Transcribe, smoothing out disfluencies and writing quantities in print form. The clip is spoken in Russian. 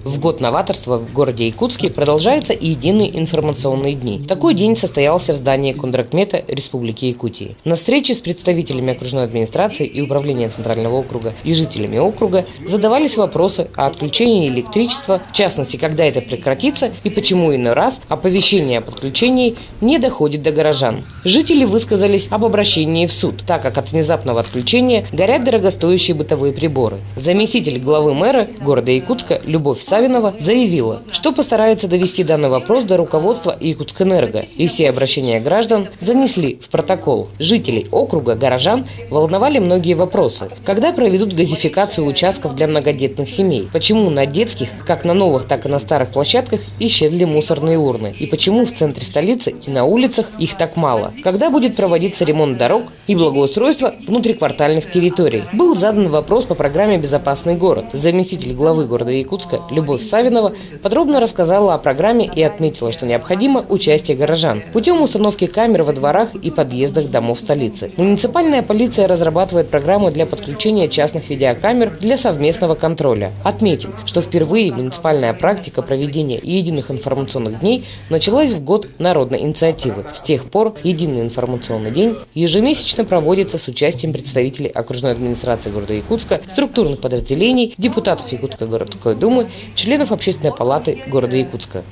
В год новаторства в городе Якутске продолжаются и единые информационные дни. Такой день состоялся в здании Кондракмета Республики Якутии. На встрече с представителями окружной администрации и управления Центрального округа и жителями округа задавались вопросы о отключении электричества, в частности, когда это прекратится и почему иной раз оповещение о подключении не доходит до горожан. Жители высказались об обращении в суд, так как от внезапного отключения горят дорогостоящие бытовые приборы. Заместитель главы мэра города Якутска Любовь Савинова заявила, что постарается довести данный вопрос до руководства Якутскэнерго, и все обращения граждан занесли в протокол. Жителей округа, горожан волновали многие вопросы. Когда проведут газификацию участков для многодетных семей? Почему на детских, как на новых, так и на старых площадках исчезли мусорные урны? И почему в центре столицы и на улицах их так мало? Когда будет проводиться ремонт дорог и благоустройство внутриквартальных территорий? Был задан вопрос по программе «Безопасный город». Заместитель главы города Якутска Любовь Савинова подробно рассказала о программе и отметила, что необходимо участие горожан путем установки камер во дворах и подъездах домов столицы. Муниципальная полиция разрабатывает программу для подключения частных видеокамер для совместного контроля. Отметим, что впервые муниципальная практика проведения единых информационных дней началась в год народной инициативы. С тех пор единый информационный день ежемесячно проводится с участием представителей окружной администрации города Якутска, структурных подразделений, депутатов Якутской городской думы, членов Общественной палаты города Якутска.